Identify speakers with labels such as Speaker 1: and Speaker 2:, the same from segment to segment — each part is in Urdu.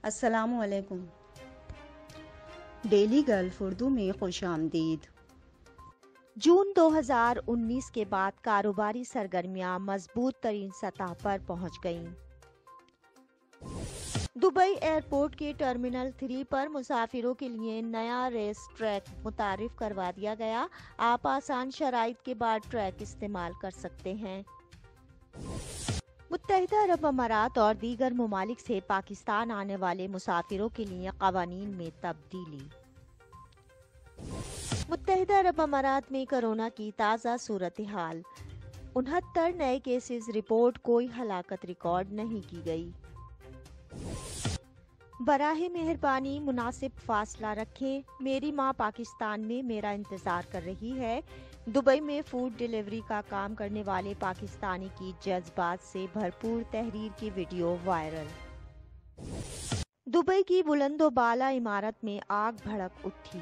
Speaker 1: السلام علیکم۔ ڈیلی گلف اردو میں خوش آمدید۔
Speaker 2: جون 2019 کے بعد کاروباری سرگرمیاں مضبوط ترین سطح پر پہنچ گئیں۔ دبئی ایئرپورٹ کے ٹرمینل 3 پر مسافروں کے لیے نیا ریس ٹریک متعارف کروا دیا گیا۔ آپ آسان شرائط کے بعد ٹریک استعمال کر سکتے ہیں۔ متحدہ عرب امارات اور دیگر ممالک سے پاکستان آنے والے مسافروں کے لیے قوانین میں تبدیلی۔ متحدہ عرب امارات میں کورونا کی تازہ صورتحال، 69 نئے کیسز رپورٹ، کوئی ہلاکت ریکارڈ نہیں کی گئی۔ براہ مہربانی مناسب فاصلہ رکھیں، میری ماں پاکستان میں میرا انتظار کر رہی ہے۔ دبئی میں فوڈ ڈیلیوری کا کام کرنے والے پاکستانی کی جذبات سے بھرپور تحریر کی ویڈیو وائرل۔ دبئی کی بلند و بالا عمارت میں آگ بھڑک اٹھی۔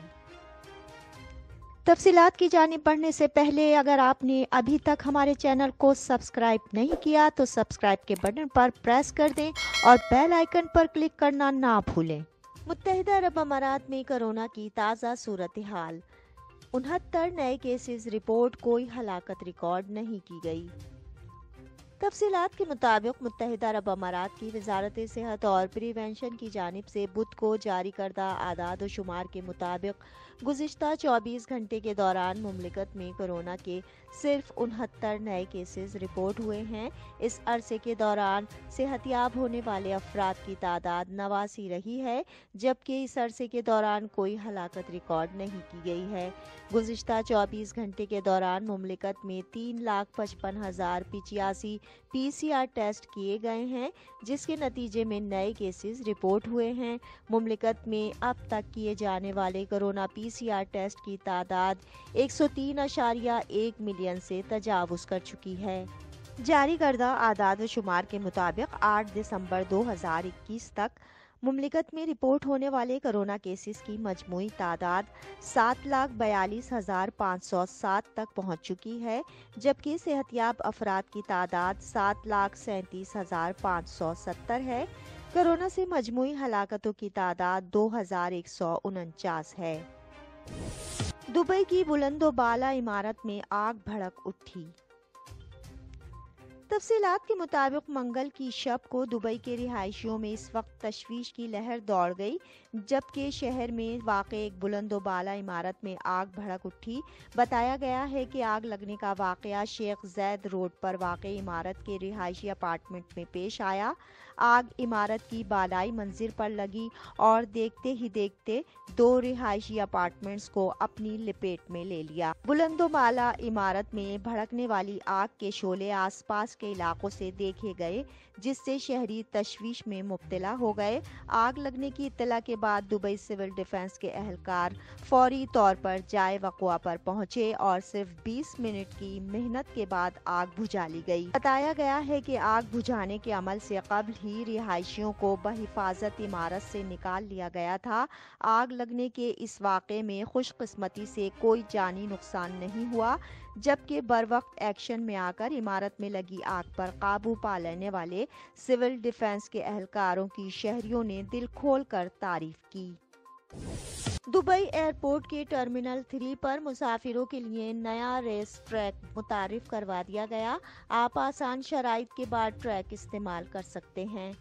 Speaker 2: تفصیلات کی جانب بڑھنے سے پہلے اگر آپ نے ابھی تک ہمارے چینل کو سبسکرائب نہیں کیا تو سبسکرائب کے بٹن پر پریس کر دیں اور بیل آئیکن پر کلک کرنا نہ بھولیں۔ متحدہ عرب امارات میں کورونا کی تازہ صورتحال، 69 نئے کیسز رپورٹ، کوئی ہلاکت ریکارڈ نہیں کی گئی۔ تفصیلات کے مطابق متحدہ عرب امارات کی وزارت صحت اور پریونشن کی جانب سے بدھ کو جاری کردہ اعداد و شمار کے مطابق گزشتہ 24 گھنٹے کے دوران مملکت میں کورونا کے صرف 69 نئے کیسز رپورٹ ہوئے ہیں۔ اس عرصے کے دوران صحت یاب ہونے والے افراد کی تعداد 89 رہی ہے، جبکہ اس عرصے کے دوران کوئی ہلاکت ریکارڈ نہیں کی گئی ہے۔ گزشتہ 24 گھنٹے کے دوران مملکت میں 3,55,085 PCR ٹیسٹ کیے گئے ہیں، جس کے نتیجے میں نئے کیسز رپورٹ ہوئے ہیں۔ مملکت میں اب تک کیے جانے والے کورونا PCR ٹیسٹ کی تعداد 103.1 ملین سے تجاوز کر چکی ہے۔ جاری کردہ اعداد و شمار کے مطابق 8 دسمبر 2021 تک مملکت میں رپورٹ ہونے والے کورونا کیسز کی مجموعی تعداد 7,42,507 تک پہنچ چکی ہے، جبکہ صحت یاب افراد کی تعداد 7,37,570 ہے۔ کورونا سے مجموعی ہلاکتوں کی تعداد 2,149 ہے۔ دبئی کی بلند و بالا عمارت میں آگ بھڑک اٹھی۔ تفصیلات کے مطابق منگل کی شب کو دبئی کے رہائشیوں میں اس وقت تشویش کی لہر دوڑ گئی، جبکہ شہر میں واقع ایک بلند و بالا عمارت میں آگ بھڑک اٹھی۔ بتایا گیا ہے کہ آگ لگنے کا واقعہ شیخ زید روڈ پر واقع عمارت کے رہائشی اپارٹمنٹ میں پیش آیا۔ آگ عمارت کی بالائی منزل پر لگی اور دیکھتے ہی دیکھتے 2 رہائشی اپارٹمنٹس کو اپنی لپیٹ میں لے لیا۔ بلند و بالا عمارت میں بھڑکنے والی آگ کے شعلے آس پاس کے علاقوں سے دیکھے گئے، جس سے شہری تشویش میں مبتلا ہو گئے۔ آگ لگنے کی اطلاع کے بعد دبئی سول ڈیفنس کے اہلکار فوری طور پر جائے وقوع پر پہنچے اور صرف 20 منٹ کی محنت کے بعد آگ بجھا لی گئی۔ بتایا گیا ہے کہ آگ بجھانے کے عمل سے قبل ہی رہائشیوں کو بحفاظت عمارت سے نکال لیا گیا تھا۔ آگ لگنے کے اس واقعے میں خوش قسمتی سے کوئی جانی نقصان نہیں ہوا، جبکہ بروقت ایکشن میں آ کر عمارت میں لگی آگ پر قابو پا لینے والے سول ڈیفنس کے اہلکاروں کی شہریوں نے دل کھول کر تعریف کی۔ دبئی ایئرپورٹ کے ٹرمینل 3 پر مسافروں کے لیے نیا ریس ٹریک متعارف کروا دیا گیا۔ آپ آسان شرائط کے بعد ٹریک استعمال کر سکتے ہیں۔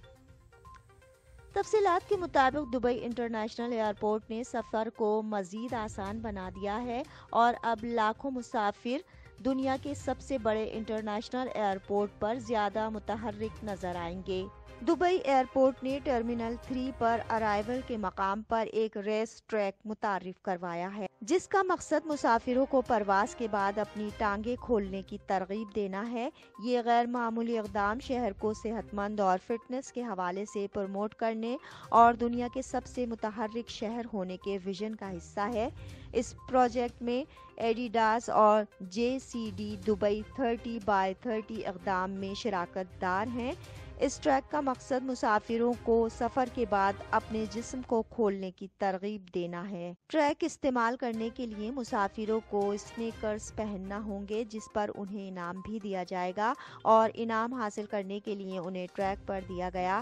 Speaker 2: تفصیلات کے مطابق دبئی انٹرنیشنل ایئرپورٹ نے سفر کو مزید آسان بنا دیا ہے اور اب لاکھوں مسافر دنیا کے سب سے بڑے انٹرنیشنل ایئرپورٹ پر زیادہ متحرک نظر آئیں گے۔ دبئی ایئرپورٹ نے ٹرمینل 3 پر ارائیول کے مقام پر ایک ریس ٹریک متعارف کروایا ہے، جس کا مقصد مسافروں کو پرواز کے بعد اپنی ٹانگیں کھولنے کی ترغیب دینا ہے۔ یہ غیر معمولی اقدام شہر کو صحت مند اور فٹنس کے حوالے سے پروموٹ کرنے اور دنیا کے سب سے متحرک شہر ہونے کے وژن کا حصہ ہے۔ اس پروجیکٹ میں ایڈیڈاس اور JCD دبئی 30x30 اقدام میں شراکت دار ہیں۔ اس ٹریک کا مقصد مسافروں کو سفر کے بعد اپنے جسم کو کھولنے کی ترغیب دینا ہے۔ ٹریک استعمال کرنے کے لیے مسافروں کو اسنیکرز پہننا ہوں گے، جس پر انہیں انعام بھی دیا جائے گا، اور انعام حاصل کرنے کے لیے انہیں ٹریک پر دیا گیا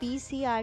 Speaker 2: PCR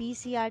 Speaker 2: PCR